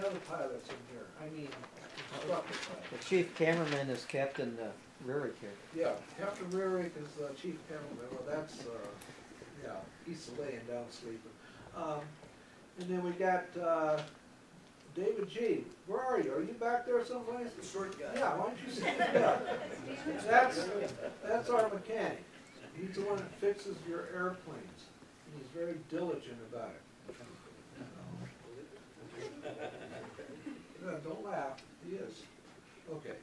other pilots in here. I mean, instructor pilots. The chief cameraman is Captain Rurik here. Yeah, Captain Rurik is the chief cameraman. Well, that's, yeah, he's laying down sleeping. And then we got David G. Where are you? Are you back there someplace? The short guy. Yeah, why don't you stand up? That's our mechanic. He's the one that fixes your airplanes. And he's very diligent about it. Don't laugh. He is. Okay.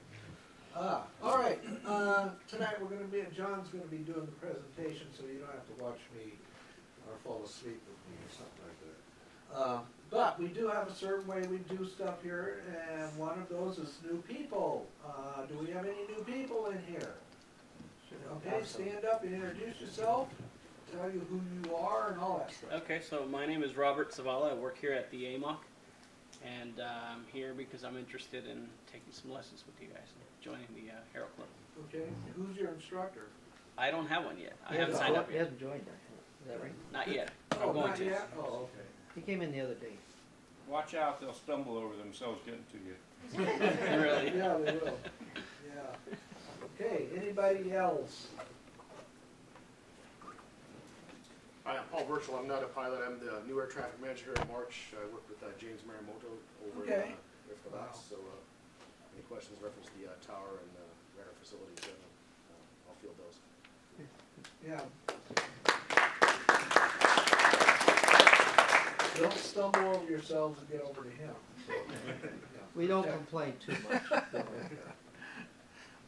All right. Tonight we're going to be, John's going to be doing the presentation, so you don't have to watch me or fall asleep with me or something like that. But we do have a certain way we do stuff here, and one of those is new people. Do we have any new people in here? Okay, stand up and introduce yourself, tell you who you are and all that stuff. Okay, so my name is Robert Zavala. I work here at the AMOC, and I'm here because I'm interested in taking some lessons with you guys and joining the Aero Club. Okay, who's your instructor? I don't have one yet. I haven't signed up He yet. hasn't joined yet. Is that right? Not yet. Oh, I'm going not to. yet? Oh, okay. He came in the other day. Watch out, they'll stumble over themselves getting to you. Really? Yeah, they will. Yeah. Okay, anybody else? Hi, I'm Paul Birchall. I'm not a pilot. I'm the new air traffic manager here at March. I work with James Marimoto over Okay. there for that. So any questions reference the tower and radar facilities, I'll field those. Yeah. Don't stumble over yourselves and get over to him. So, yeah. We don't complain too much.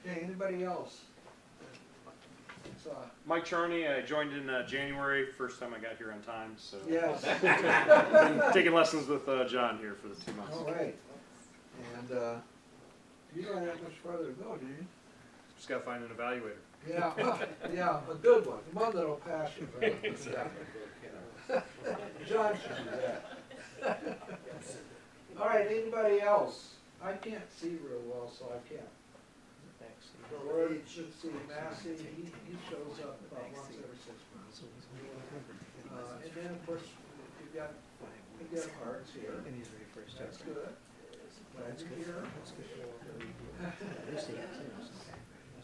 Okay, anybody else? Mike Charney, I joined in January, first time I got here on time, so Yes. been taking lessons with John here for the 2 months. All right. And you don't have much further to go, do you? Just got to find an evaluator. Yeah, yeah, a good one, one that'll pass you, right? John should do that. All right, anybody else? I can't see real well, so I can't. Or should see Massey, he shows up about once every 6 months. And then of course, you've got Hart's here. And he's ready for his That's check. good. Glad you're here.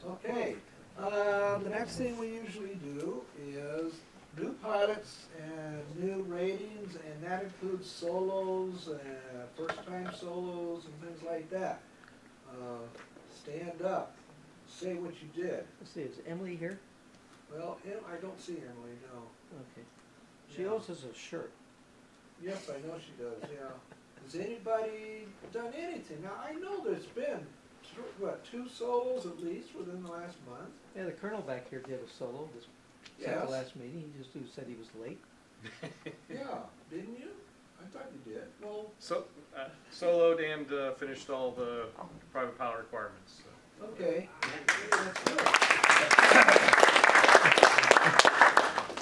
Okay, the next thing we usually do is new pilots and new ratings, and that includes solos and first-time solos and things like that. Stand up. Say what you did. Let's see, is Emily here? Well, I don't see Emily, no. Okay. She Yeah. owes us a shirt. Yes, I know she does, yeah. Has anybody done anything? Now, I know there's been, what, 2 solos at least within the last month? Yeah, the colonel back here did a solo at Yes. the last meeting. He just said he was late. Yeah, didn't you? I thought you did. Well, So, soloed and finished all the private pilot requirements. So. okay. That's good.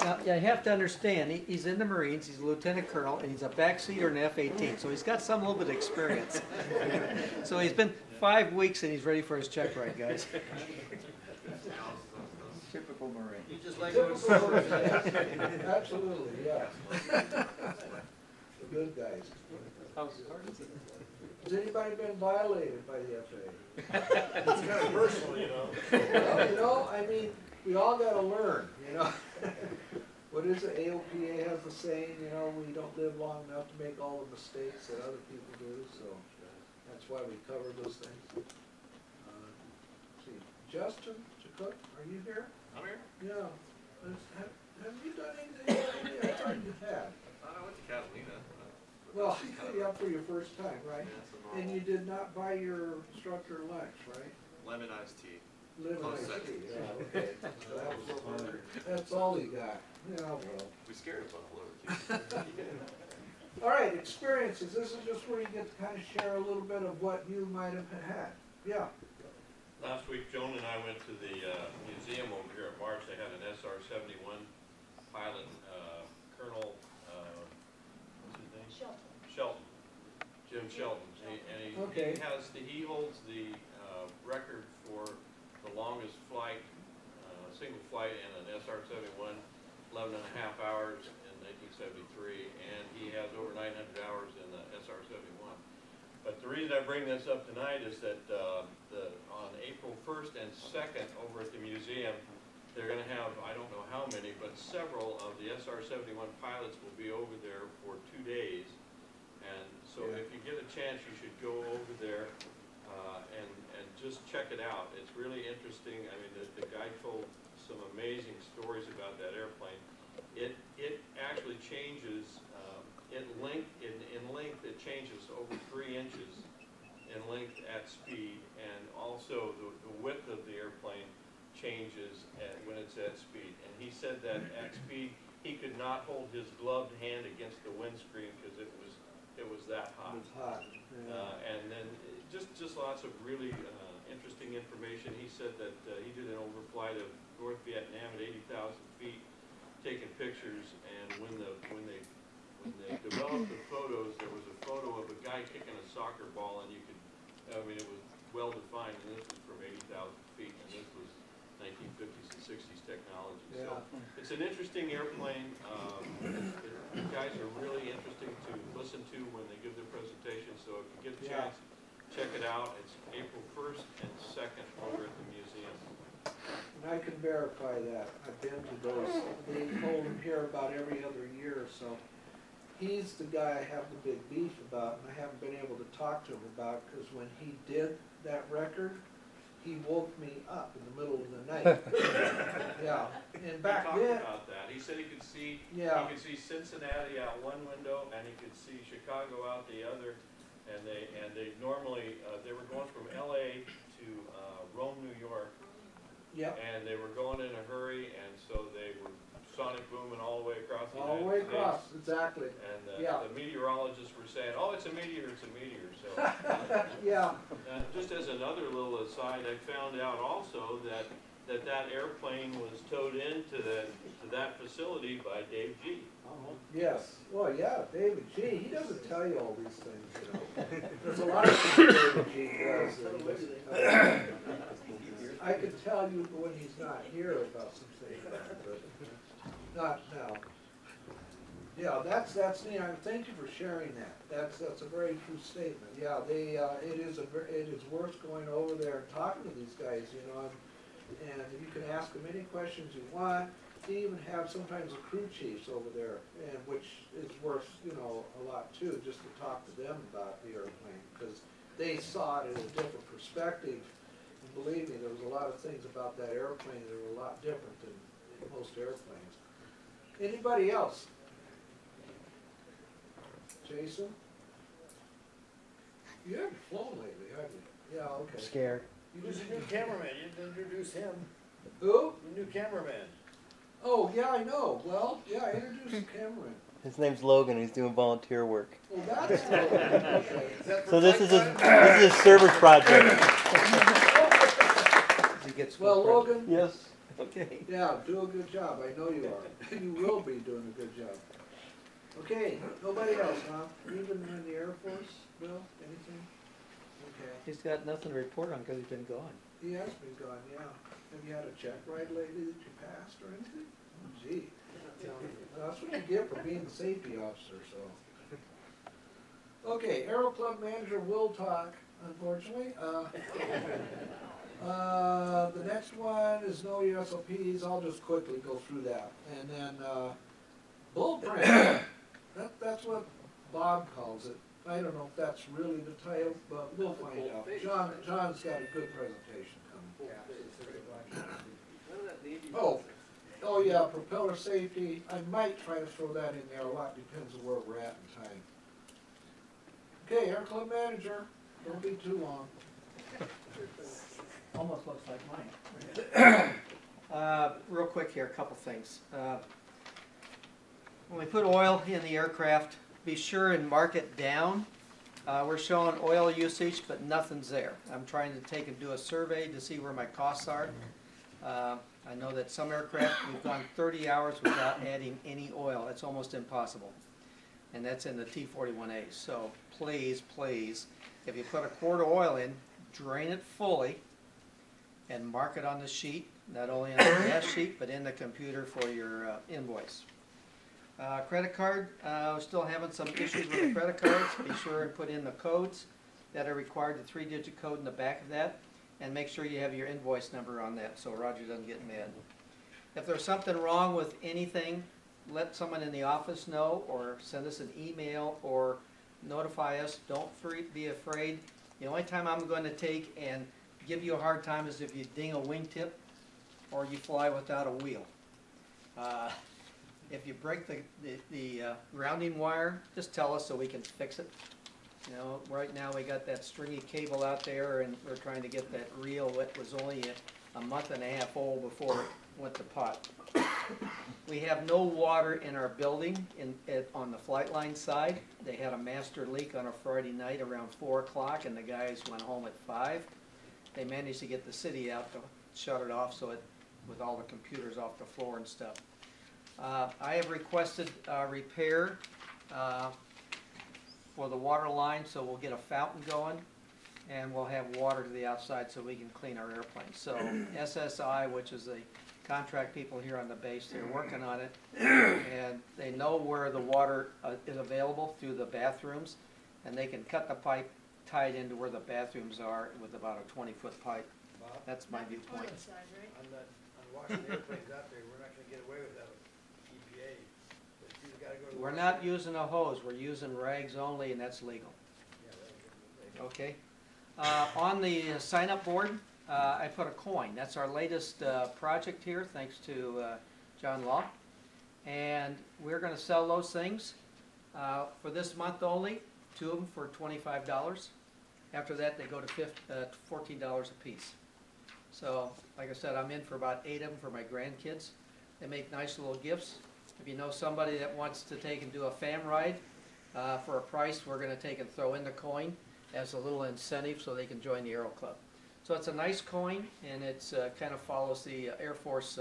Now, you have to understand, he's in the Marines, he's a lieutenant colonel, and he's a backseater in F-18, so he's got some little bit of experience. So he's been 5 weeks and he's ready for his check ride, guys. Typical Marine. You just like Absolutely, yeah. The good guys. Has anybody been violated by the FAA? It's kind of personal, you know. Well, you know, I mean, we all got to learn, you know. What is it? AOPA has the saying, you know, we don't live long enough to make all the mistakes that other people do, so that's why we cover those things. Let's see, Justin Chakut, are you here? I'm here. Yeah. Have you done anything? I thought you had. I went to Catalina. Well, yeah, for your first time, right? Yeah, it's a And normal you did not buy your instructor lunch, right? lemon iced tea. Lemon Close iced tea, second. yeah, okay. So that's all you got. Yeah, well. We scared a buffalo. All right, experiences. This is just where you get to kind of share a little bit of what you might have had. Yeah. Last week, Joan and I went to the museum over here at March. They had an SR-71 pilot, Colonel, what's his name? Shelton. Jim Shelton. Okay. He holds the record for the longest flight, single flight in an SR-71, 11 and a half hours in 1973, and he has over 900 hours in the SR-71. reason I bring this up tonight is that on April 1st and 2nd over at the museum, they're going to have, I don't know how many, but several of the SR-71 pilots will be over there for 2 days. And so Yeah. if you get a chance, you should go over there and just check it out. It's really interesting. I mean, the guy told some amazing stories about that airplane. It actually changes, in length it changes over 3 inches in length at speed, and also the width of the airplane changes when it's at speed. And he said that at speed he could not hold his gloved hand against the windscreen because it was that hot. It's hot. Yeah. And then just lots of really interesting information. He said that he did an overflight of North Vietnam at 80,000 feet, taking pictures, and when they developed the photos, there was a photo of a guy kicking a soccer ball, and you could, I mean, it was well defined, and this was from 80,000 feet, and this was 1950s and 60s technology. Yeah. So it's an interesting airplane. The guys are really interesting to listen to when they give their presentation, so if you get a Yeah. chance, check it out. It's April 1st and 2nd over at the museum. And I can verify that. I've been to those. They hold them here about every other year or so. He's the guy I have the big beef about, and I haven't been able to talk to him about, because when he did that record, he woke me up in the middle of the night. Yeah, and back he then, talked about that. He said he could see Cincinnati out one window, and he could see Chicago out the other. And they normally they were going from L.A. to Rome, New York. yeah, And they were going in a hurry, and so they were sonic booming all the way across the all the United way States. across, exactly. And Yeah. the meteorologists were saying, "Oh, it's a meteor, it's a meteor." So, Yeah, just as another little aside, I found out also that airplane was towed into that facility by Dave G. yes. Well, yeah, David G. He doesn't tell you all these things, you know. There's a lot of things David G. does that he doesn't tell you. I can tell you when he's not here about some things, but not now. Yeah, that's neat. Thank you for sharing that. That's a very true statement. Yeah, it is worth going over there and talking to these guys, you know, and you can ask them any questions you want. They even have sometimes the crew chiefs over there, and which is worth, you know, a lot too, just to talk to them about the airplane, because they saw it in a different perspective. And believe me, there was a lot of things about that airplane that were a lot different than most airplanes. Anybody else? Jason? You haven't flown lately, have you? Yeah, okay. Scared. You Who's just, the new cameraman? You didn't introduce him. who? The new cameraman. Oh, yeah, I know. Well, yeah, introduce Cameron. His name's Logan. He's doing volunteer work. Well, that's okay. Is that for So this flight is time? this is his service project. He gets Well, Logan, Yes. Okay. yeah, do a good job. I know you are. You will be doing a good job. Okay, nobody else, huh? Even in the Air Force, Bill? Anything? Okay. He's got nothing to report on because he's been gone. He has been gone, yeah. Have you had a check ride lately that you passed or anything? Oh, gee. That's what you get for being the safety officer, so. Okay, Aero Club manager will talk, unfortunately. The next one is no USOPs. I'll just quickly go through that. And then, Bullprint, that's what Bob calls it. I don't know if that's really the title, but we'll find out. John's got a good presentation coming. Oh yeah, propeller safety. I might try to throw that in there. A lot depends on where we're at in time. Okay, Air Club manager, don't be too long. Almost looks like mine. Real quick here, a couple things. When we put oil in the aircraft, be sure and mark it down. We're showing oil usage, but nothing's there. I'm trying to do a survey to see where my costs are. I know that some aircraft, we've gone 30 hours without adding any oil. It's almost impossible. And that's in the T-41A. So please, please, if you put a quart of oil in, drain it fully and mark it on the sheet, not only on the gas sheet, but in the computer for your invoice. Credit card, we're still having some issues with the credit cards. Be sure and put in the codes. that are required, the 3-digit code in the back of that, and make sure you have your invoice number on that so Roger doesn't get mad. If there's something wrong with anything, let someone in the office know, or send us an email, or notify us. Don't be afraid. The only time I'm going to take and give you a hard time is if you ding a wingtip or you fly without a wheel. If you break the grounding wire, just tell us so we can fix it. You know, right now we got that stringy cable out there, and we're trying to get that reel that was only a month and a half old before it went to pot. We have no water in our building on the flight line side. They had a master leak on a Friday night around 4 o'clock, and the guys went home at 5. They managed to get the city out to shut it off with all the computers off the floor and stuff. I have requested repair for the water line, so we'll get a fountain going, and we'll have water to the outside so we can clean our airplanes. So SSI, which is the contract people here on the base, they're working on it, and they know where the water is available through the bathrooms, and they can cut the pipe, tie it into where the bathrooms are with about a 20-foot pipe. Bob, That's my viewpoint. on washing airplanes out there, we're not gonna get away with that with EPA. But you gotta go to the We're wash not area. using a hose, we're using rags only, and that's legal. Yeah, right. Okay. On the sign-up board, I put a coin. That's our latest project here, thanks to John Law. And we're going to sell those things for this month only, 2 of them for $25. After that, they go to $14 a piece. So, like I said, I'm in for about 8 of them for my grandkids. They make nice little gifts. If you know somebody that wants to take and do a fam ride for a price, we're going to take and throw in the coin as a little incentive so they can join the Aero Club. So it's a nice coin, and it's kind of follows the Air Force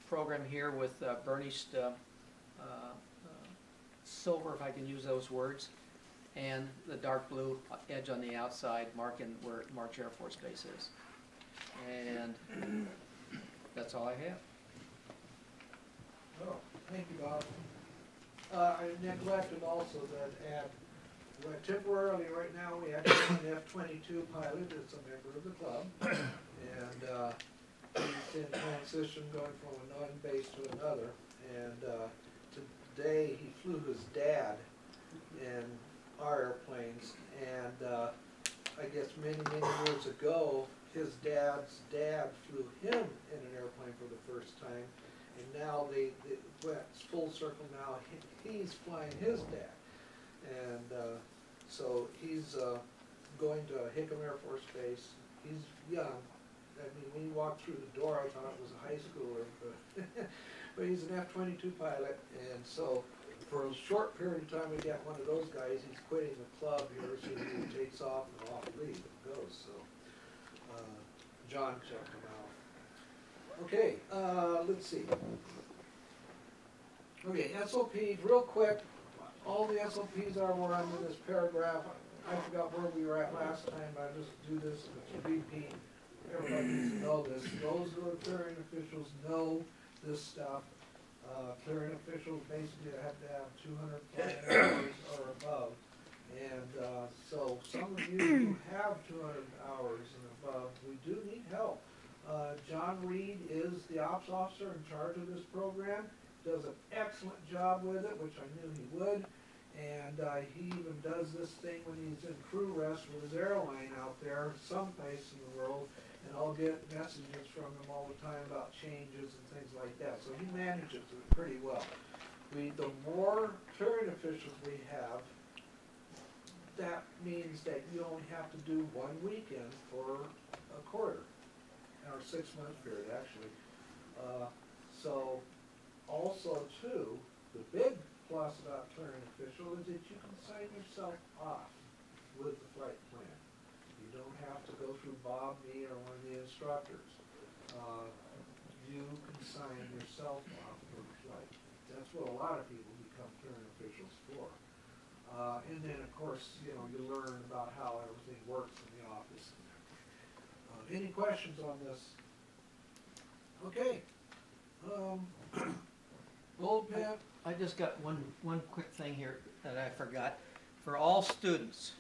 program here with burnished silver, if I can use those words, and the dark blue edge on the outside marking where March Air Force Base is. And that's all I have. Oh, thank you, Bob. I neglected also that temporarily right now we have an F-22 pilot that's a member of the club, and he's in transition going from one base to another. And today he flew his dad in our airplanes, and I guess many years ago his dad's dad flew him in an airplane for the first time, and now they went full circle. Now he's flying his dad. And so he's going to Hickam Air Force Base. He's young. I mean, when he walked through the door, I thought it was a high schooler, but he's an F-22 pilot. And so for a short period of time, we got one of those guys. He's quitting the club here, so he takes off and off leave and goes. So John checked him out. Okay, let's see. Okay, SOPs, real quick. All the SOPs are where I'm in this paragraph. I forgot where we were at last time, but I'll just do this to repeat. Everybody needs to know this. Those who are clearing officials know this stuff. Clearing officials basically have to have 200 flight hours or above. And so some of you who have 200 hours and above, we do need help. John Reed is the ops officer in charge of this program. Does an excellent job with it, which I knew he would, and he even does this thing when he's in crew rest with his airline out there someplace in the world, and I'll get messages from him all the time about changes and things like that, so he manages it pretty well. The more clearing officials we have, that means that you only have to do 1 weekend for a quarter, or 6-month period actually. So also too, the big plus about clearing official is that you can sign yourself off with the flight plan. You don't have to go through Bob, me, or one of the instructors. You can sign yourself off for the flight. That's what a lot of people become clearing officials for. And then of course, you know, you learn about how everything works in the office. Any questions on this? Okay. Bullpen. I just got one quick thing here that I forgot. For all students,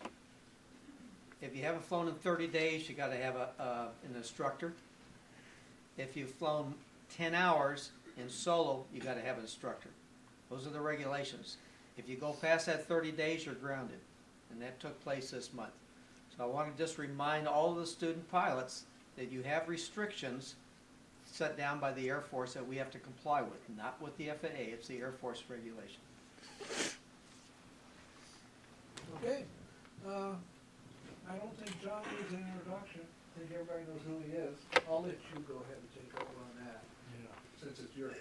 If you haven't flown in 30 days, you gotta have an instructor. If you've flown 10 hours in solo, you gotta have an instructor. Those are the regulations. If you go past that 30 days, you're grounded. And that took place this month. So I want to just remind all of the student pilots that you have restrictions set down by the Air Force that we have to comply with, not with the FAA, it's the Air Force regulation. Okay, I don't think John needs an introduction, I think everybody knows who he is. I'll let you go ahead and take over on that, since it's your.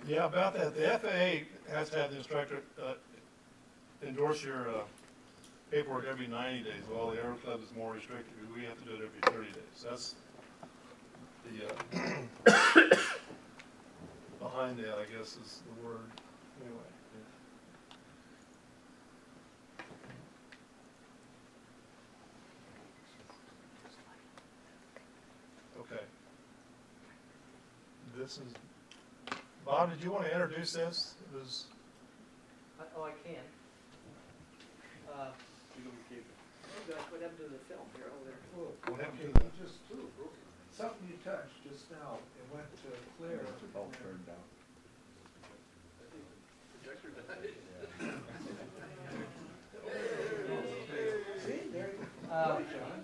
Yeah, about that, the FAA has to have the instructor endorse your paperwork every 90 days, while the Aero Club is more restricted, we have to do it every 30 days. That's the, behind that, I guess, is the word, anyway. Okay. This is, Bob, did you want to introduce this? It was, Oh, I can. What happened to the film here over there? what happened Okay, to you just, something you touched just now, it went to clear. All turned down. Projector died. See, there you go. Uh, John.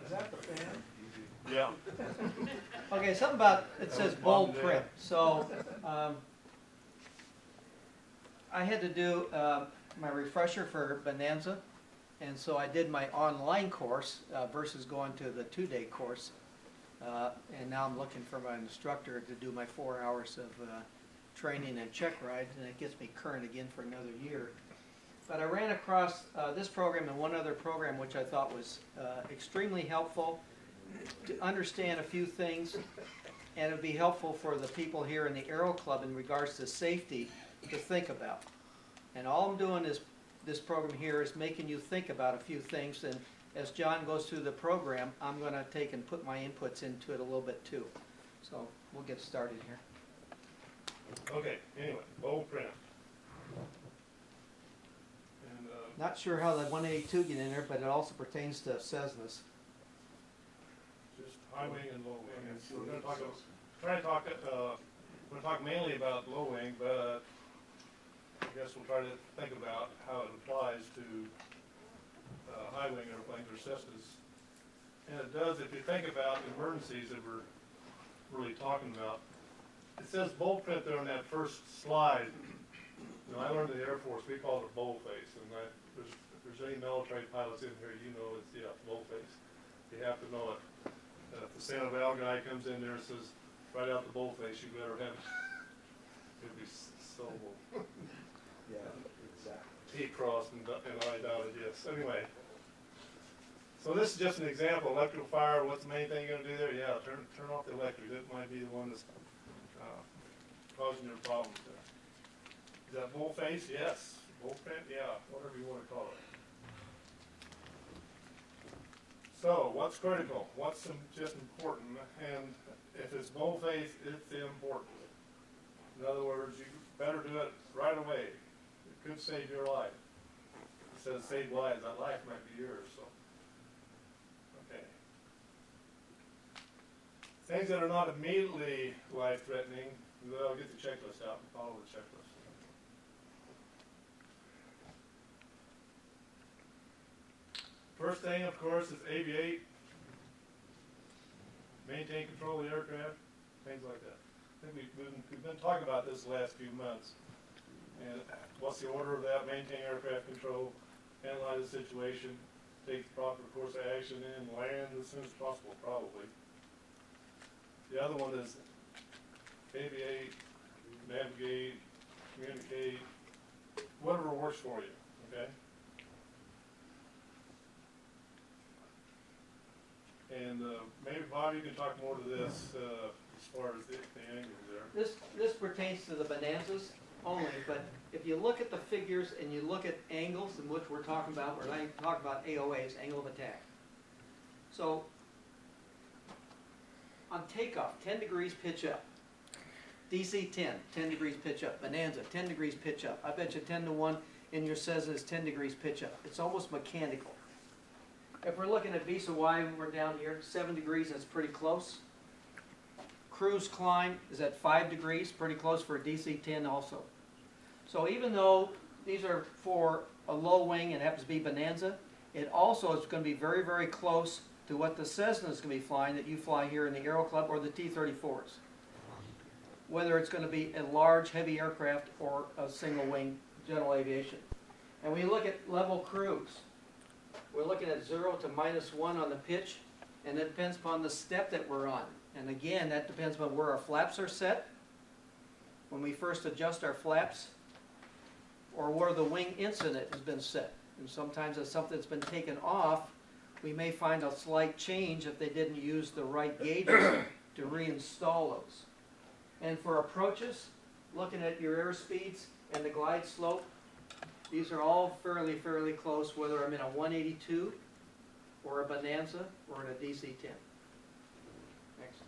Is that the fan? Yeah. Okay, something about, it says bold Bob print. So, I had to do my refresher for Bonanza, and so I did my online course versus going to the 2-day course. And now I'm looking for my instructor to do my 4 hours of training and check rides, and it gets me current again for another year. But I ran across this program and one other program which I thought was extremely helpful to understand a few things, and it would be helpful for the people here in the Aero Club in regards to safety to think about. And all I'm doing is, this program here is making you think about a few things, and as John goes through the program, I'm going to take and put my inputs into it a little bit too. So we'll get started here. Okay, anyway, bold print. And, Not sure how the 182 get in there, but it also pertains to Cessnas. just high wing and low wing. And so we're going to talk, we're going to talk mainly about low wing, but I guess we'll try to think about how it applies to high wing airplanes or Cessnas. And it does, if you think about emergencies that we're really talking about. It says bold print there on that first slide. You know, I learned in the Air Force, we call it a bold face. And if there's any military pilots in here, you know it's, yeah, bold face. You have to know it. If the Santa Val guy comes in there and says, right out the bold face, you better have it. It'd be so bold. Yeah, exactly. He crossed and I doubted, yes. Anyway. So this is just an example. Electrical fire, what's the main thing you're going to do there? Yeah, turn off the electric. That might be the one that's causing your problems there. Is that bold face? Yes. Bold print? Yeah. Whatever you want to call it. So, what's critical? What's just important? And if it's bold face, it's important. In other words, you better do it right away. It could save your life. It says save lives. That life might be yours. So, okay. Things that are not immediately life-threatening, I'll get the checklist out and follow the checklist. First thing, of course, is aviate, maintain control of the aircraft, things like that. I think we've been talking about this the last few months. And what's the order of that? Maintain aircraft control, analyze the situation, take the proper course of action, and land as soon as possible, probably. The other one is aviate, navigate, communicate, whatever works for you, okay? And maybe, Bob, you can talk more to this as far as the angles there. This pertains to the Bonanzas only, but if you look at the figures and you look at angles in which we're talking about, we're talking about AOAs, angle of attack. So, on takeoff, 10 degrees pitch up. DC 10, 10 degrees pitch up. Bonanza, 10 degrees pitch up. I bet you 10 to 1 and your Cessna is 10 degrees pitch up. It's almost mechanical. If we're looking at Visa Y, we're down here, 7 degrees, that's pretty close. Cruise climb is at 5 degrees, pretty close for a DC-10 also. So even though these are for a low wing and happens to be Bonanza, it also is going to be very, very close to what the Cessna is going to be flying that you fly here in the Aero Club or the T-34s. Whether it's going to be a large, heavy aircraft or a single wing general aviation. And when you look at level cruise, we're looking at 0 to -1 on the pitch, and it depends upon the step that we're on. And again, that depends on where our flaps are set, when we first adjust our flaps, or where the wing incident has been set. And sometimes if something's been taken off, we may find a slight change if they didn't use the right gauges to reinstall those. And for approaches, looking at your airspeeds and the glide slope, these are all fairly close, whether I'm in a 182 or a Bonanza or in a DC-10. Next.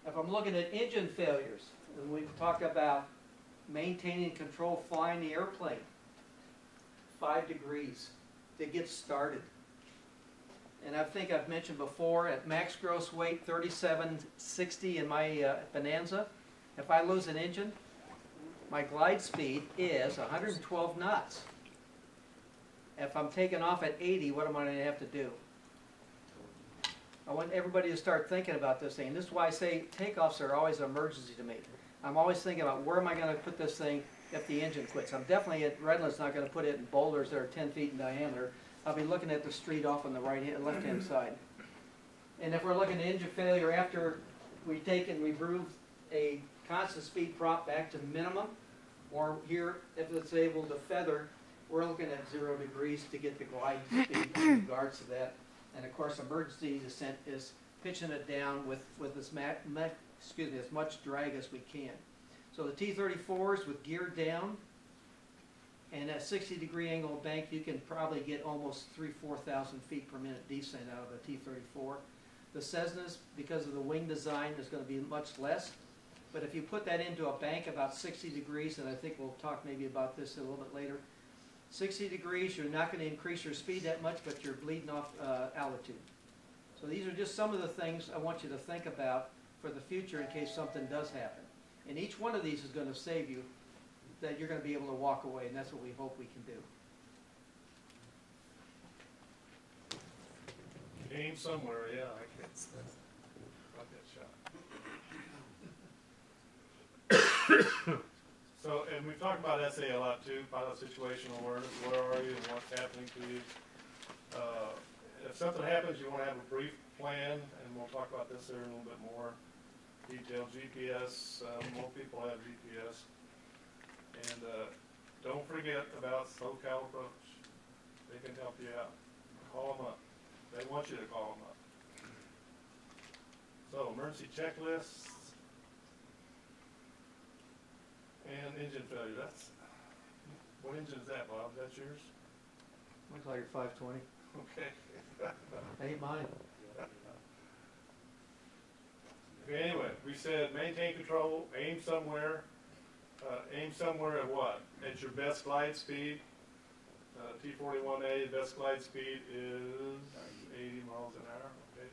If I'm looking at engine failures, and we talk about maintaining control flying the airplane, 5 degrees to get started. And I think I've mentioned before, at max gross weight 3760 in my Bonanza, if I lose an engine, my glide speed is 112 knots. If I'm taking off at 80, what am I going to have to do? I want everybody to start thinking about this thing. This is why I say takeoffs are always an emergency to me. I'm always thinking about where am I going to put this thing if the engine quits. I'm definitely at Redlands not going to put it in boulders that are 10 feet in diameter. I'll be looking at the street off on the left-hand side. And if we're looking at engine failure after we've taken, we've moved a constant speed prop back to minimum, or here, if it's able to feather, we're looking at 0 degrees to get the glide speed in regards to that. And of course, emergency descent is pitching it down with as much drag as we can. So the T-34s with gear down and at 60-degree angle bank, you can probably get almost 4,000 feet per minute descent out of a T-34. The Cessnas, because of the wing design, is going to be much less. But if you put that into a bank about 60 degrees, and I think we'll talk maybe about this a little bit later, 60 degrees, you're not going to increase your speed that much, but you're bleeding off altitude. So these are just some of the things I want you to think about for the future in case something does happen. And each one of these is going to save you that you're going to be able to walk away, and that's what we hope we can do. Aim somewhere, yeah, I can't. Got that shot. So, and we've talked about SA a lot too, pilot situational awareness. Where are you and what's happening to you? If something happens, you want to have a brief plan, and we'll talk about this there in a little bit more detail. GPS, more people have GPS. And don't forget about SoCal Approach. They can help you out. Call them up. They want you to call them up. So, emergency checklists and engine failure. That's, what engine is that, Bob? Is that yours? Looks like your 520. Okay. Ain't mine. Okay, anyway, we said maintain control, aim somewhere. Aim somewhere at what? At your best glide speed. T-41A, best glide speed is 80 miles an hour. Okay.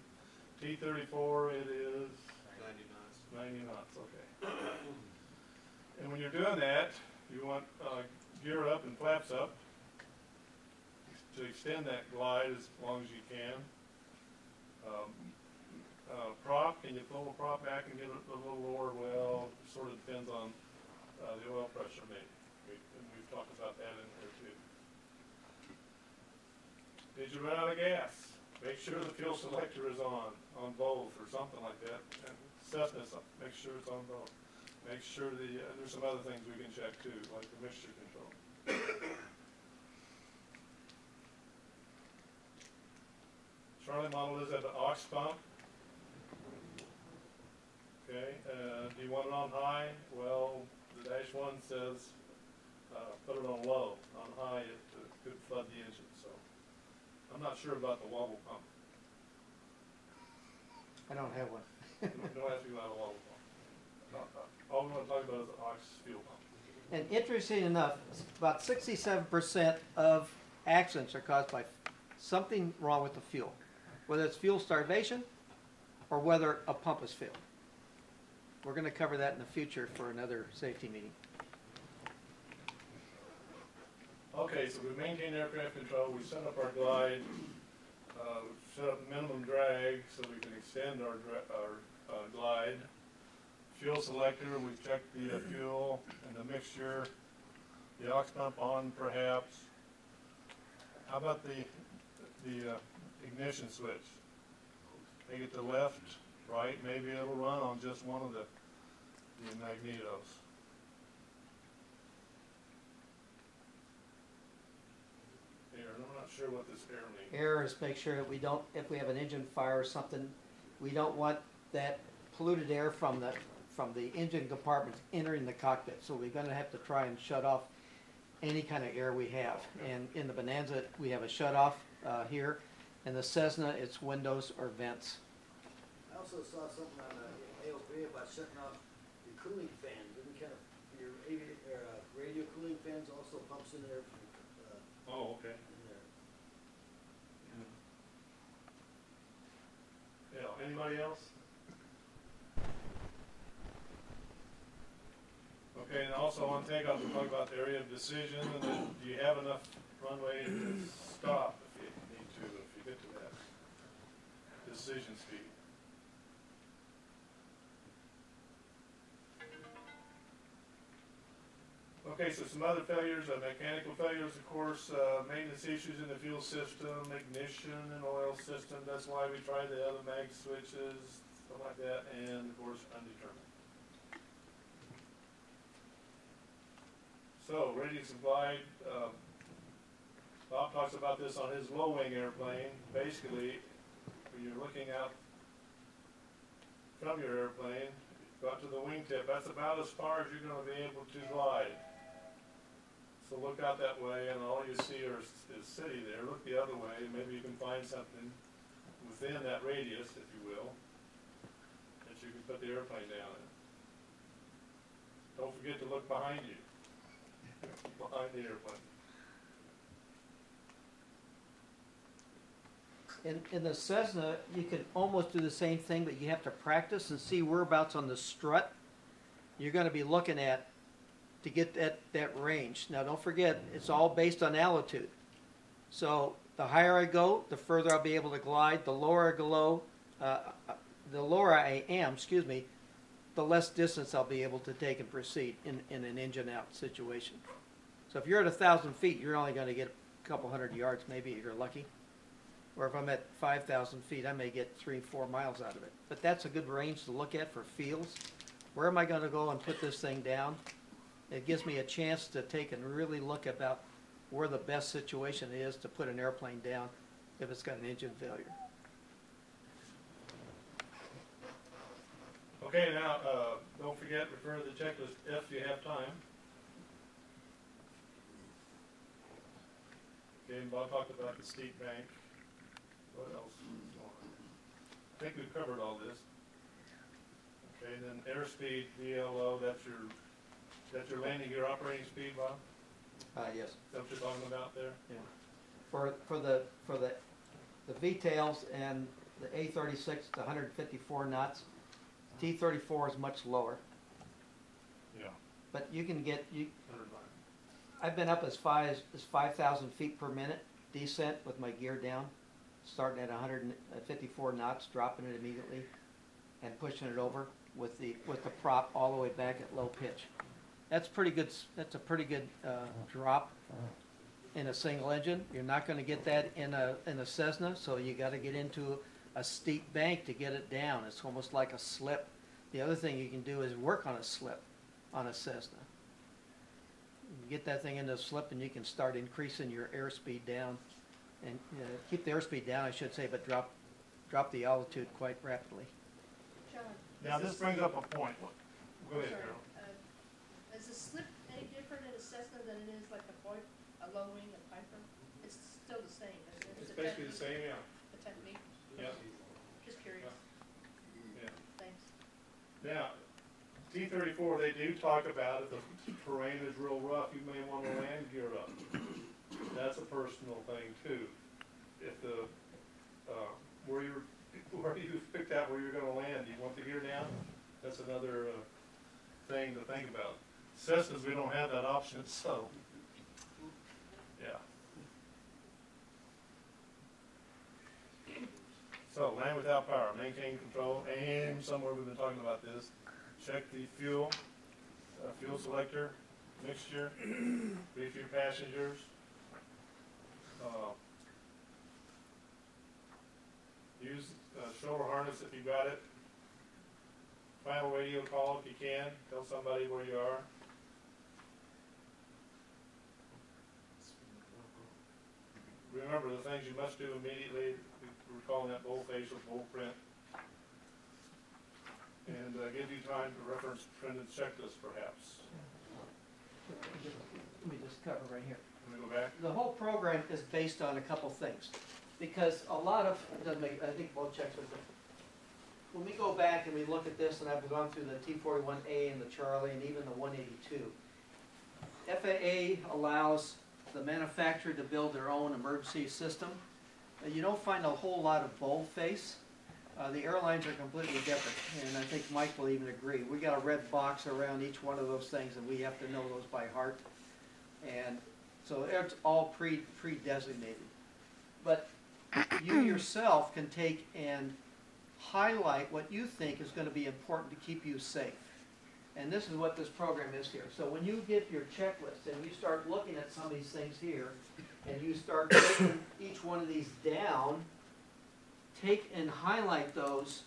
T-34, it is 90 knots. Okay. And when you're doing that, you want gear up and flaps up to extend that glide as long as you can. Prop, can you pull the prop back and get it a little lower? Well, it sort of depends on the oil pressure maybe. We've talked about that in here too. Did you run out of gas? Make sure the fuel selector is on both or something like that. And Cessna, make sure it's on both. Make sure there's some other things we can check too, like the mixture control. Charlie model is at the aux pump. Okay, do you want it on high? Well, the dash one says put it on low. On high, it could flood the engine. So I'm not sure about the wobble pump. I don't have one. Don't ask me about a wobble pump. All we want to talk about is the aux fuel pump. And interesting enough, about 67% of accidents are caused by something wrong with the fuel, whether it's fuel starvation or whether a pump has failed. We're going to cover that in the future for another safety meeting. Okay, so we maintain aircraft control, we set up our glide, set up minimum drag so we can extend our glide. Fuel selector, we've checked the fuel and the mixture, the aux pump on perhaps. How about the ignition switch? Take it to left, right, maybe it'll run on just one of the magnetos. Here, I'm not sure what this air means. Air is make sure that we don't, if we have an engine fire or something, we don't want that polluted air from the engine compartments entering the cockpit. So we're going to have to try and shut off any kind of air we have. And in the Bonanza, we have a shut off here. In the Cessna, it's windows or vents. I also saw something on AOP about shutting off your cooling fans. Didn't kind of, your radio cooling fans also pumps in there from, Oh, okay. in there. Yeah, anybody else? Okay, and also on takeoff, we talk about the area of decision, and then do you have enough runway to stop if you need to, if you get to that decision speed? Okay, so some other failures, mechanical failures, of course, maintenance issues in the fuel system, ignition and oil system. That's why we tried the other mag switches, stuff like that, and of course, undetermined. So, readiness of glide, Bob talks about this on his low-wing airplane. Basically, when you're looking out from your airplane, go out to the wingtip, that's about as far as you're going to be able to glide. So look out that way, and all you see is city there. Look the other way, and maybe you can find something within that radius, if you will, that you can put the airplane down in. Don't forget to look behind you. Behind the airplane. In the Cessna, you can almost do the same thing, but you have to practice and see whereabouts on the strut you're going to be looking at to get that range. Now, don't forget, it's all based on altitude. So the higher I go, the further I'll be able to glide. The lower I am, the less distance I'll be able to take and proceed in an engine out situation. So if you're at 1,000 feet, you're only going to get a couple hundred yards, maybe if you're lucky. Or if I'm at 5,000 feet, I may get 3-4 miles out of it. But that's a good range to look at for fields. Where am I going to go and put this thing down? It gives me a chance to take and really look about where the best situation is to put an airplane down if it's got an engine failure. Okay, now, don't forget, refer to the checklist if you have time. Okay, and Bob talked about the steep bank. What else? I think we've covered all this. Okay, then airspeed, VLO, that's your landing gear operating speed, Bob? Yes. Is that what you're talking about there? Yeah. For the V-tails and the A36 to 154 knots, T-34 is much lower. Yeah. But you can get I've been up as high as 5,000 feet per minute descent with my gear down, starting at 154 knots, dropping it immediately, and pushing it over with the prop all the way back at low pitch. That's pretty good. That's a pretty good drop in a single engine. You're not going to get that in a Cessna, so you got to get into a steep bank to get it down. It's almost like a slip. The other thing you can do is work on a slip on a Cessna. You get that thing into a slip, and you can start increasing your airspeed down, and keep the airspeed down, I should say, but drop the altitude quite rapidly. John. Now this brings up a point. Go ahead, Sorry. Carol. Is the slip any different in a Cessna than it is like a low wing, a Piper? It's still the same, isn't it? It's basically the same, yeah. The technique? Yeah. Just curious. Yeah. Thanks. Now, T-34, they do talk about if the terrain is real rough, you may want to land gear up. That's a personal thing too. If the, where you picked out where you're going to land, do you want the gear down? That's another thing to think about. Cessnas, we don't have that option, so, yeah. So, land without power, maintain control, aim somewhere, we've been talking about this. Check the fuel selector, mixture, brief your passengers. Use shoulder harness if you got it. Final radio call if you can, tell somebody where you are. Remember the things you must do immediately. We're calling that boldface or bold print. And give you time to reference printed checklist perhaps. Let me just cover right here. Let me go back. The whole program is based on a couple things. Because a lot of, it doesn't make, I think both checks are different. When we go back and we look at this, and I've gone through the T-41A and the Charlie and even the 182, FAA allows the manufacturer to build their own emergency system. You don't find a whole lot of boldface. The airlines are completely different, and I think Mike will even agree. We got a red box around each one of those things, and we have to know those by heart. And so it's all pre-designated. But you yourself can take and highlight what you think is going to be important to keep you safe. And this is what this program is here. So when you get your checklist and you start looking at some of these things here, and you start taking each one of these down, take and highlight those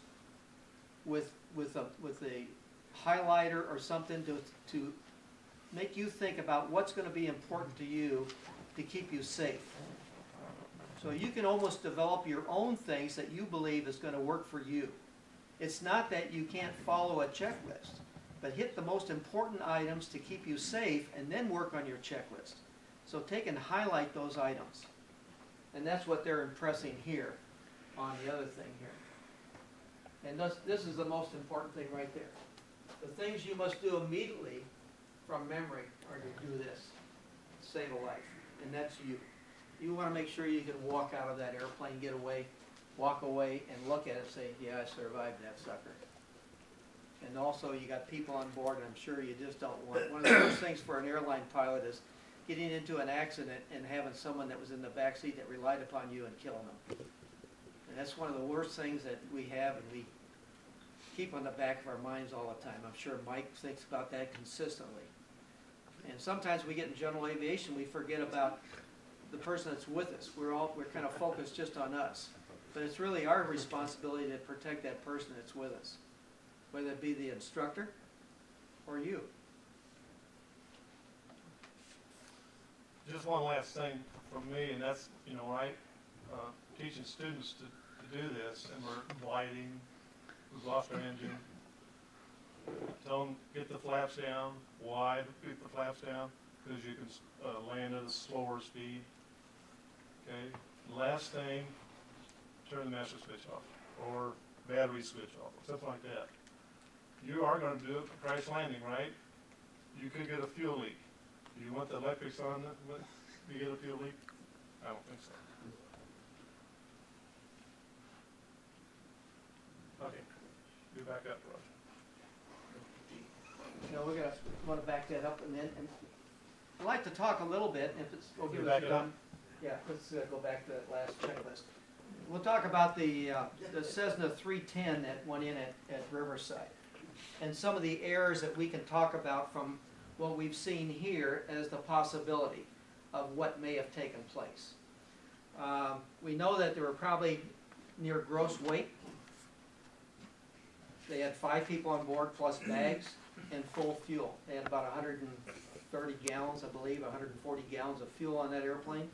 with a highlighter or something to make you think about what's going to be important to you to keep you safe. So you can almost develop your own things that you believe is going to work for you. It's not that you can't follow a checklist, but hit the most important items to keep you safe and then work on your checklist. So take and highlight those items. And that's what they're impressing here on the other thing here. And this is the most important thing right there. The things you must do immediately from memory are to do this. Save a life. And that's you. You want to make sure you can walk out of that airplane, get away, walk away, and look at it and say, yeah, I survived that sucker. And also, you got people on board, and I'm sure you just don't want. One of the worst things for an airline pilot is getting into an accident and having someone that was in the back seat that relied upon you and killing them. And that's one of the worst things that we have, and we keep on the back of our minds all the time. I'm sure Mike thinks about that consistently. And sometimes we get in general aviation, we forget about the person that's with us. We're kind of focused just on us. But it's really our responsibility to protect that person that's with us, whether it be the instructor or you. Just one last thing from me, and that's, when I teaching students to do this, and we're gliding, we've lost our engine, tell them get the flaps down. Why keep the flaps down? Because you can land at a slower speed. Okay. Last thing, turn the master switch off or battery switch off, or something like that. You are going to do a crash landing, right? You could get a fuel leak. Do you want the electrics on to get a fuel leak? I don't think so. Okay, you back up, Roger. No, we're going to want to back that up, and then I'd like to talk a little bit. If it's, we'll give back it it up. Yeah, let's go back to that last checklist. We'll talk about the Cessna 310 that went in at Riverside, and some of the errors that we can talk about from what we've seen here as the possibility of what may have taken place. We know that they were probably near gross weight. They had 5 people on board plus bags and full fuel. They had about 130 gallons, I believe, 140 gallons of fuel on that airplane,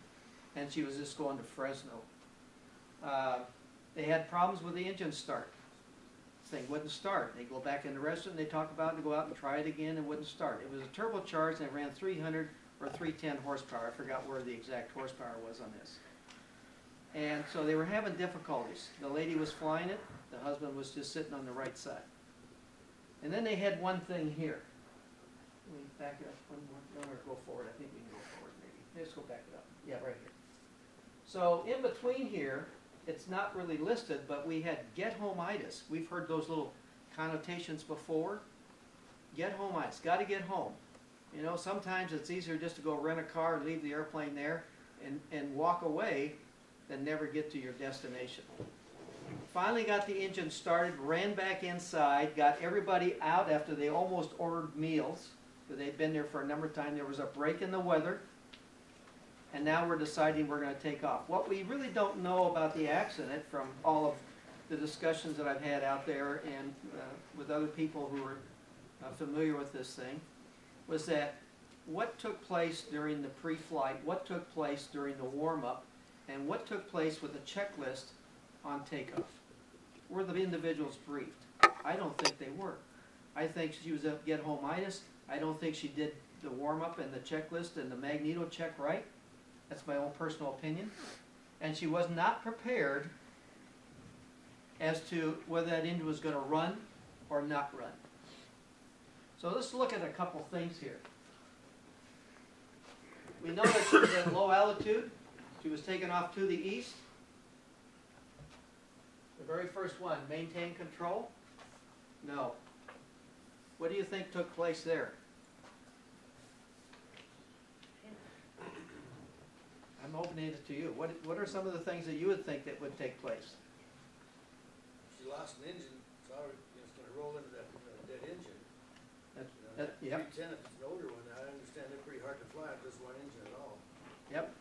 and she was just going to Fresno. They had problems with the engine start. Thing wouldn't start. They go back in the restaurant, they talk about it, and go out and try it again, and wouldn't start. It was a turbocharged, and it ran 300 or 310 horsepower. I forgot where the exact horsepower was on this. And so they were having difficulties. The lady was flying it. The husband was just sitting on the right side. And then they had one thing here. Let me back it up one more, no, or go forward, I think we can go forward maybe. Let's go back it up, yeah, right here. So in between here, it's not really listed, but we had get-home-itis. We've heard those little connotations before. Get-home-itis, gotta get home. You know, sometimes it's easier just to go rent a car and leave the airplane there and walk away than never get to your destination. Finally got the engine started, ran back inside, got everybody out after they almost ordered meals, because they'd been there for a number of times. There was a break in the weather, and now we're deciding we're going to take off. What we really don't know about the accident from all of the discussions that I've had out there and with other people who are familiar with this thing, was that what took place during the pre-flight, what took place during the warm-up, and what took place with the checklist on takeoff. Were the individuals briefed? I don't think they were. I think she was at get-home-itis. I don't think she did the warm-up and the checklist and the magneto check right. That's my own personal opinion. And she was not prepared as to whether that engine was going to run or not run. So let's look at a couple things here. We know that she was at low altitude. She was taken off to the east. The very first one, maintain control? No. What do you think took place there? I'm opening it to you. What are some of the things that you would think that would take place? She lost an engine, so it's going to roll into that dead engine. Yep. 310, if it's an older one, I understand they're pretty hard to fly with just one engine at all. Yep.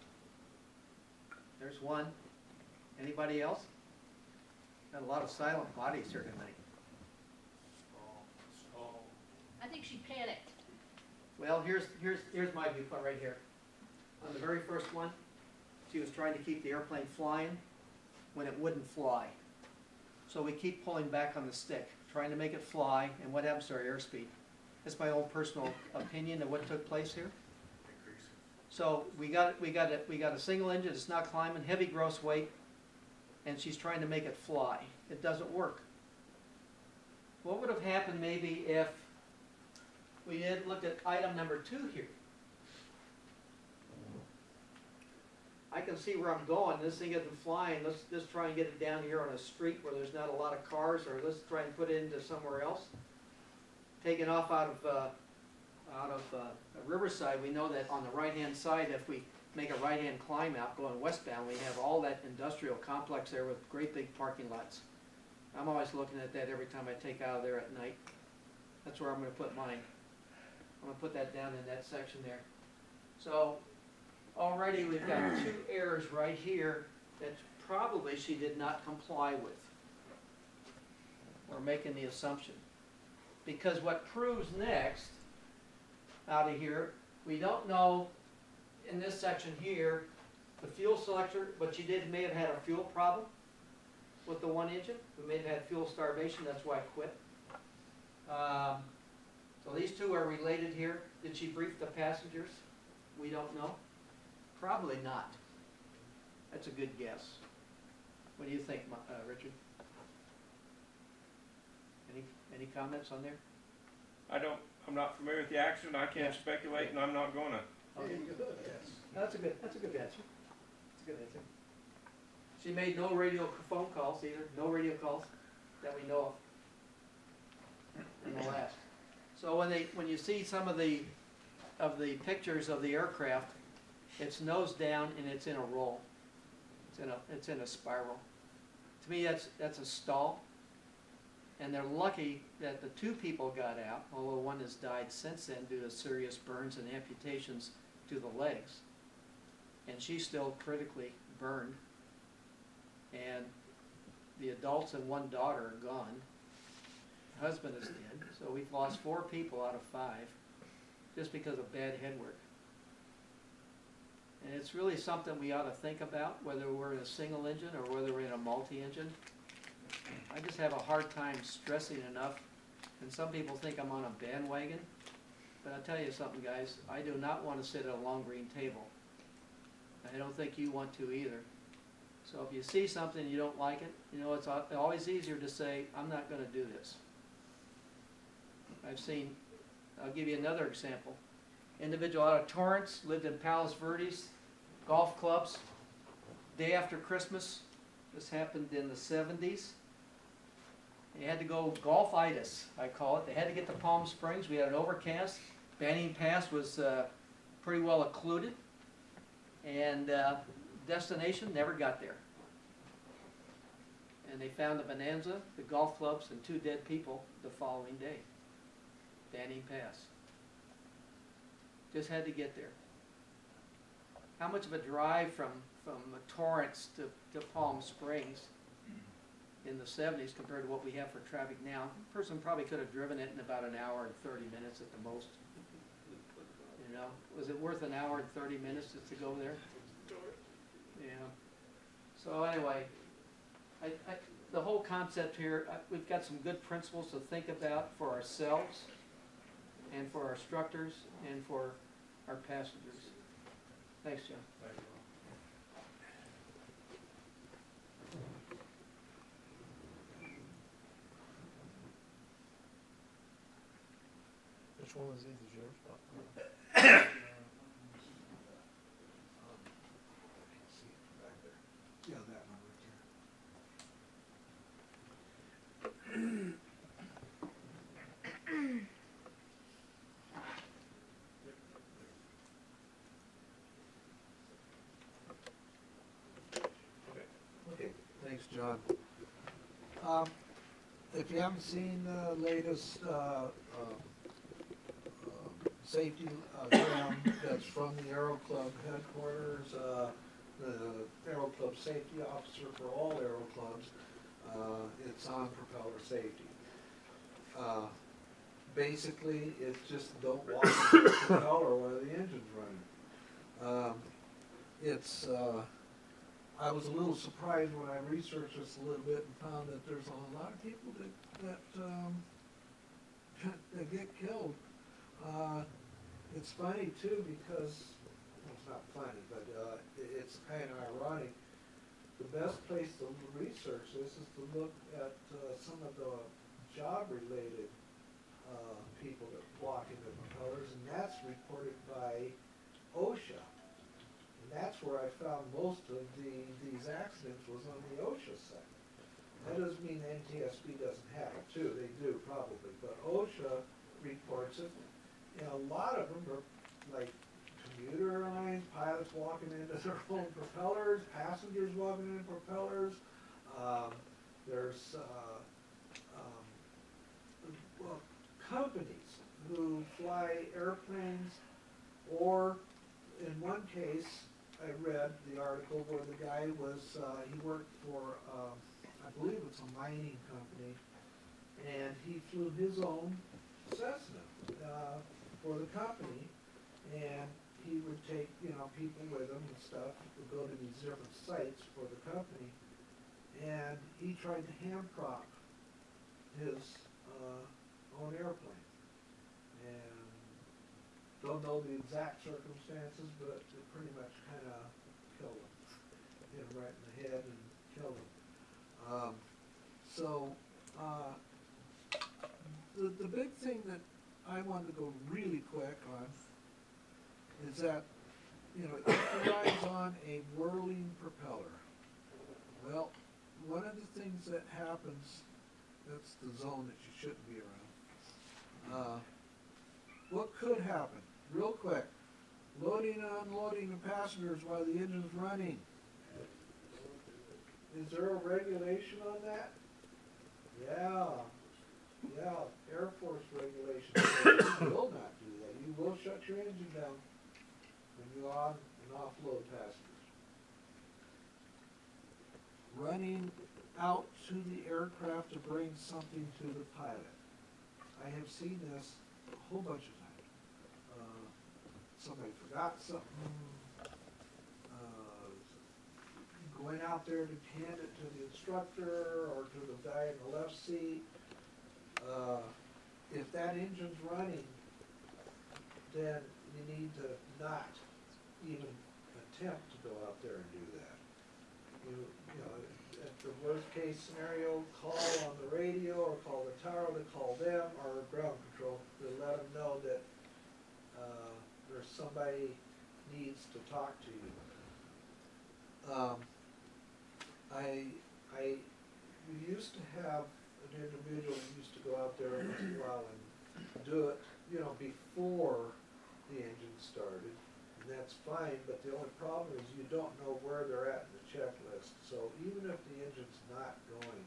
There's one. Anybody else? Got a lot of silent bodies here tonight. I think she panicked. Well, here's my viewpoint right here. On the very first one, she was trying to keep the airplane flying when it wouldn't fly. So we keep pulling back on the stick, trying to make it fly, and what happens to our airspeed? That's my own personal opinion of what took place here. So we got a single engine, it's not climbing, heavy gross weight, and she's trying to make it fly. It doesn't work. What would have happened maybe if we had looked at item number 2 here? I can see where I'm going. This thing isn't flying. Let's just try and get it down here on a street where there's not a lot of cars, or let's try and put it into somewhere else. Taking off out of Riverside, we know that on the right-hand side, if we make a right-hand climb out going westbound, we have all that industrial complex there with great big parking lots. I'm always looking at that every time I take out of there at night. That's where I'm going to put mine. I'm going to put that down in that section there. So already we've got 2 errors right here that probably she did not comply with. We're making the assumption. Because what proves next out of here, we don't know in this section here, the fuel selector, but she may have had a fuel problem with the one engine. We may have had fuel starvation, that's why I quit. So these 2 are related here. Did she brief the passengers? We don't know. Probably not. That's a good guess. What do you think, Richard? Any comments on there? I'm not familiar with the accident. I can't speculate, and I'm not gonna. Okay. Yes. That's a good answer. That's a good answer. She made no radio phone calls either. No radio calls that we know of in the last. So when you see some of the pictures of the aircraft, it's nose down and it's in a roll. It's in a spiral. To me, that's a stall. And they're lucky that the 2 people got out, although one has died since then due to serious burns and amputations to the legs. And she's still critically burned. And the adults and 1 daughter are gone. Her husband is dead. So we've lost 4 people out of 5 just because of bad head work. And it's really something we ought to think about, whether we're in a single engine or whether we're in a multi-engine. I just have a hard time stressing enough, and some people think I'm on a bandwagon, but I'll tell you something, guys, I do not want to sit at a long green table. I don't think you want to either. So if you see something and you don't like it, you know, it's always easier to say, I'm not going to do this. I've seen, I'll give you another example. Individual out of Torrance, lived in Palos Verdes, golf clubs. Day after Christmas, this happened in the 70s. They had to go golf-itis, I call it. They had to get to Palm Springs. We had an overcast. Banning Pass was pretty well occluded. And destination never got there. And they found the Bonanza, the golf clubs, and 2 dead people the following day. Banning Pass. Just had to get there. How much of a drive from Torrance to Palm Springs in the 70s compared to what we have for traffic now? A person probably could have driven it in about an hour and 30 minutes at the most. You know, was it worth an hour and 30 minutes just to go there? Yeah. So anyway, the whole concept here, we've got some good principles to think about for ourselves and for our instructors and for our passengers. Thanks, John. Thank you. Which one was these? Is yours? Yeah, that one right there. Okay, thanks, John. If you haven't seen the latest safety ground that's from the Aero Club headquarters, the Aero Club safety officer for all Aero Clubs, it's on propeller safety. Basically, it's just don't walk the propeller while the engine's running. I was a little surprised when I researched this a little bit and found that there's a lot of people that get killed. It's funny too because, well, it's not funny, but it's kind of ironic. The best place to research this is to look at some of the job-related people that walk into propellers, and that's reported by OSHA. And that's where I found most of these accidents was on the OSHA side. That doesn't mean NTSB doesn't have it too. They do probably, but OSHA reports it. And a lot of them are like commuter airlines, pilots walking into their own propellers, passengers walking into propellers. There's well, companies who fly airplanes, or in one case, I read the article where the guy was, he worked for, I believe it's a mining company, and he flew his own Cessna for the company, and he would take, you know, people with him and stuff to go to these different sites for the company, and he tried to hand prop his own airplane, and don't know the exact circumstances, but it pretty much kind of killed him. Hit him right in the head and killed him. The big thing that I wanted to go really quick on is that, you know, it rides on a whirling propeller. Well, one of the things that happens, that's the zone that you shouldn't be around. What could happen? Real quick, loading and unloading the passengers while the engine's running. Is there a regulation on that? Yeah, Air Force regulations. You will not do that. You will shut your engine down when you on and offload passengers. Running out to the aircraft to bring something to the pilot. I have seen this a whole bunch of times. Somebody forgot something, going out there to hand it to the instructor or to the guy in the left seat. If that engine's running, then you need to not even attempt to go out there and do that. You know, at the worst case scenario, call on the radio or call the tower to call them or ground control to let them know that, there's somebody needs to talk to you. We used to have an individual who used to go out there once in a while and do it, you know, before the engine started. And that's fine, but the only problem is you don't know where they're at in the checklist. So even if the engine's not going,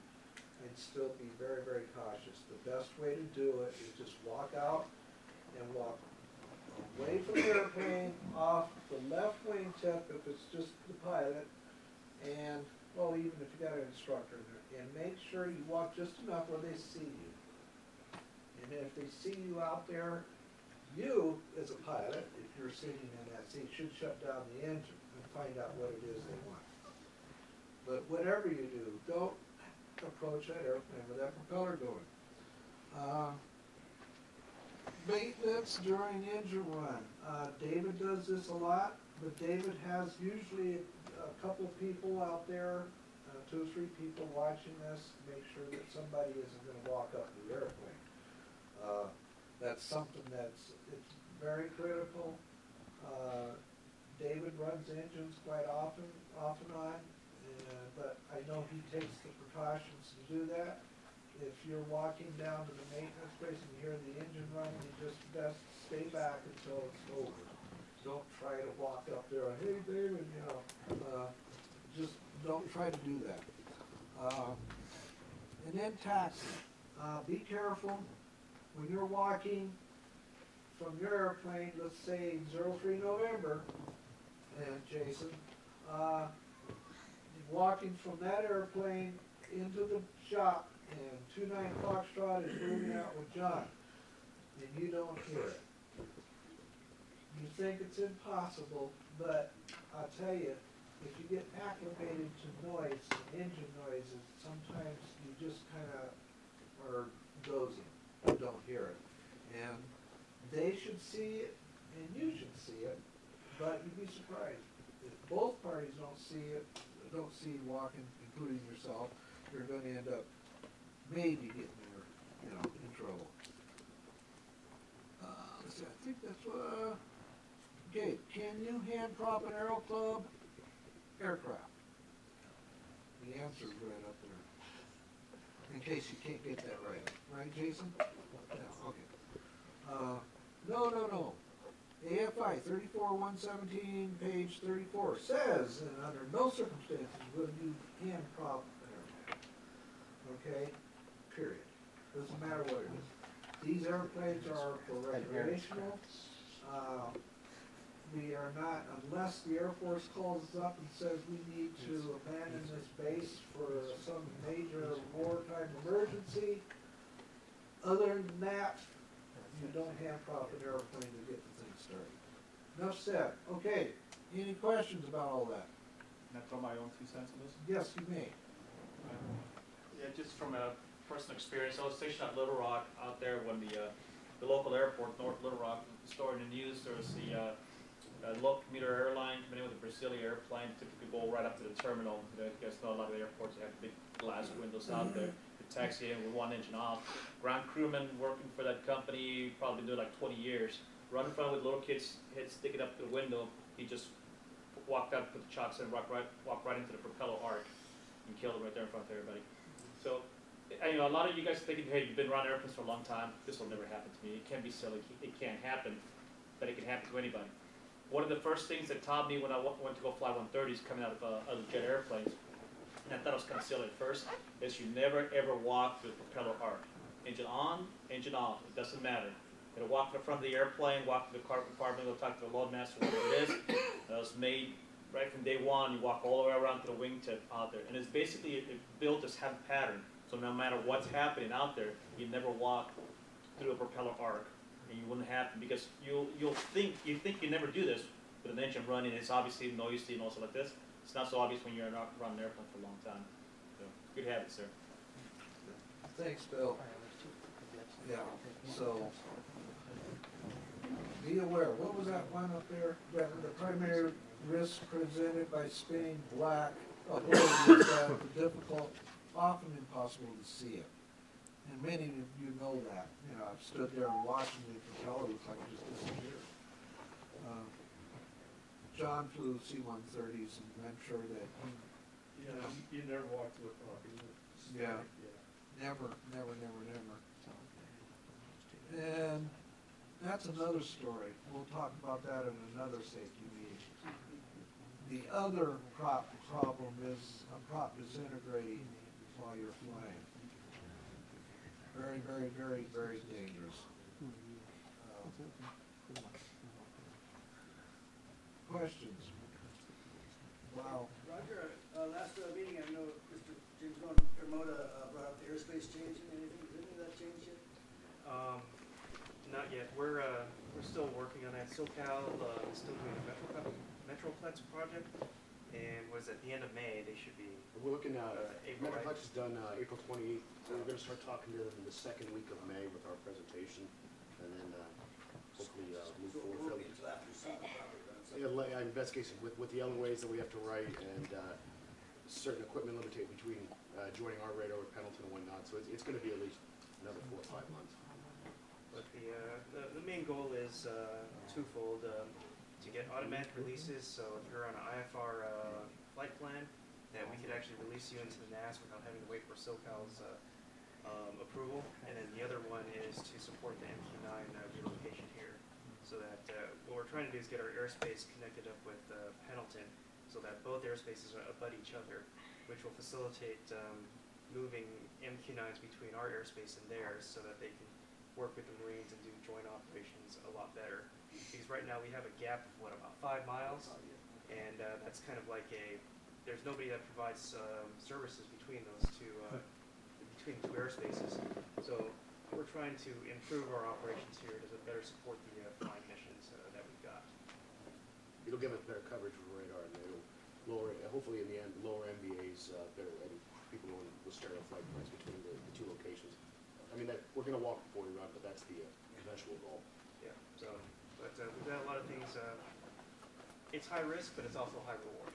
I'd still be very, very cautious. The best way to do it is just walk out and walk away from the airplane, off the left wing tip if it's just the pilot, and, well, even if you got an instructor in there, and make sure you walk just enough where they see you. And if they see you out there, you, as a pilot, if you're sitting in that seat, should shut down the engine and find out what it is they want. But whatever you do, don't approach that airplane with that propeller going. Maintenance during engine run. David does this a lot, but David has usually a couple people out there, 2 or 3 people watching this, make sure that somebody isn't going to walk up the airplane. That's something it's very critical. David runs engines quite often, off and on, but I know he takes the precautions to do that. If you're walking down to the maintenance place and you hear the engine running, you just best stay back until it's over. Don't try to walk up there and, hey David, you know, just don't try to do that. And then taxi. Be careful when you're walking from your airplane, let's say 03 November, and Jason, walking from that airplane into the shop, and 29 Foxtrot is moving out with John, and you don't hear it. You think it's impossible, but I'll tell you, if you get acclimated to noise, engine noises, sometimes you just kind of are dozing, you don't hear it. And they should see it, and you should see it, but you'd be surprised. If both parties don't see it, don't see you walking, including yourself, you're going to end up maybe getting there, you know, in trouble. Let's see, I think that's what, okay, can you hand prop an Aero Club aircraft? The answer's right up there. In case you can't get that right. Right, Jason? Yeah, okay. No. AFI 34-117, page 34 says, and under no circumstances will you hand prop an aircraft. Okay? Period. Doesn't matter what it is. These airplanes are for recreational. We are not, unless the Air Force calls us up and says we need to abandon this base for some major wartime emergency. Other than that, you don't hand prop an airplane to get the thing started. Enough said. Okay, any questions about all that? Can I throw my own 2 cents on this? Yes, you may. Yeah, just from a personal experience, I was stationed at Little Rock out there when the local airport, North Little Rock, stored in the news. There was the local commuter airline coming in with a Brasilia airplane, typically go right up to the terminal. You guys know a lot of the airports have big glass windows out there. The taxi in with 1 engine off. Ground crewman working for that company, probably doing like 20 years. Run in front with little kids' heads sticking up to the window. He just walked out, put the chocks in, walked right into the propeller arc, and killed him right there in front of everybody. So, you know, a lot of you guys thinking, hey, you've been around airplanes for a long time. This will never happen to me. It can be silly. It can't happen, but it can happen to anybody. One of the first things that taught me when I went to go fly 130s coming out of jet airplanes, and I thought it was kind of silly at first, is you never ever walk through the propeller arc. Engine on, engine off. It doesn't matter. You're gonna walk to the front of the airplane, walk to the cargo compartment, go talk to the loadmaster, whatever it is. That was made right from day one. You walk all the way around to the wingtip out there, and it's basically built this pattern. So no matter what's happening out there, you never walk through a propeller arc, and you wouldn't have to, because you think you never do this with an engine running. It's obviously noisy and also like this. It's not so obvious when you're not running an airplane for a long time. So good habit, sir. Thanks, Bill. Yeah. So be aware. What was that one up there? The primary risk presented by spinning black is difficult, often impossible to see it. And many of you know that. You know, I've stood there and watched and you can tell it looks like it just disappeared. John flew C-130s, and I'm sure that You never walked with rock, Yeah. Never. And that's another story. We'll talk about that in another safety meeting. The other problem is prop disintegrating while you're flying. Very dangerous. Questions? Wow. Roger, last meeting, I know Mr. James Promoda brought up the airspace changing. Anything, has any of that changed yet? Not yet. We're still working on that. SoCal is still doing a Metroplex project, and was at the end of May they should be. We're looking at April, right? Metroplex is done April 28th. So we're going to start talking to them in the second week of May with our presentation, and then hopefully move forward. Until after summer, probably, right? Yeah, investigation with the LOAs that we have to write and certain equipment limitation between joining our radar with Pendleton and whatnot. So it's going to be at least another 4 or 5 months. But the main goal is twofold: to get automatic releases. So if you're on an IFR flight plan, that we could actually release you into the NAS without having to wait for SoCal's approval. And then the other one is to support the MQ-9 relocation here. So that what we're trying to do is get our airspace connected up with Pendleton, so that both airspaces abut each other, which will facilitate moving MQ-9s between our airspace and theirs, so that they can work with the Marines and do joint operations a lot better. Because right now we have a gap of what, about 5 miles, and that's kind of like there's nobody that provides services between those two airspaces. So we're trying to improve our operations here to better support the flying missions that we've got. It'll give us better coverage with radar, and it'll lower, hopefully in the end, lower MBAs, better, and people going with stereo flight plans between the two locations. I mean, we're going to walk before we run, but that's the eventual goal. Yeah. So, but we've got a lot of things. It's high risk, but it's also high reward.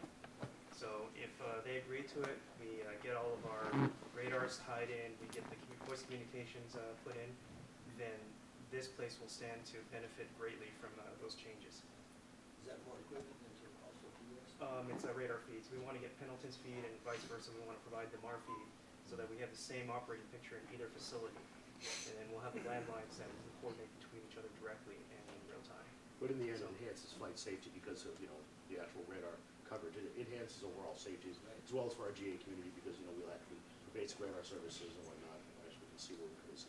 So if they agree to it, we get all of our radars tied in, we get the voice communications put in, then this place will stand to benefit greatly from those changes. Is that more equipment than to also for US? It's radar feeds. We want to get Pendleton's feed and vice versa. We want to provide them our feed so that we have the same operating picture in either facility. And then we'll have the landlines that we can coordinate between each other directly and in real time. But in the end, it enhances flight safety because of, the actual radar coverage. It enhances overall safety as well as for our GA community because, we'll actually basic radar services and whatnot. Actually, we can see where we're going.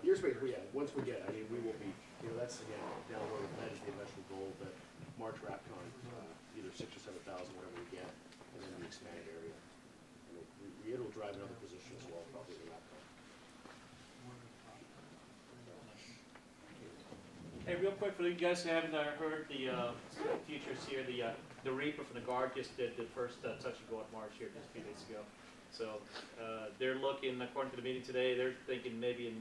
Airspace, once we get, we will be, that's again, down the road, that is the eventual goal, that March RAPCON, either 6,000 or 7,000, whatever we get, and then the expanded area. It'll drive another position as well, probably the RAPCON. Hey, real quick for you guys who haven't heard the futures here, the Reaper from the Guard just did the first touch and go at March here just a few days ago. So they're looking, according to the meeting today, they're thinking maybe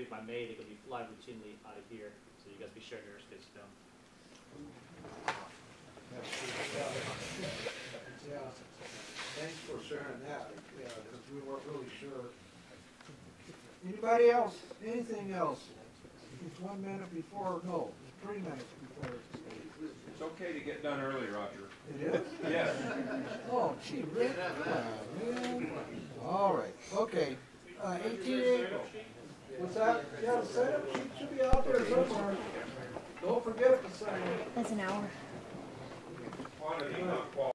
by May they could be flying routinely out of here. So you guys be sharing your airspace down. Yeah. Thanks for sharing that. Yeah, because we weren't really sure. Anybody else? Anything else? It's 1 minute before, no, 3 minutes before. It's okay to get done early, Roger. It is? Yes. Oh, gee, really? Man. All right, okay. 18 April. What's that? Yeah, the setup sheet should be out there somewhere. Don't forget to sign it. That's an hour. Quantity, not quality.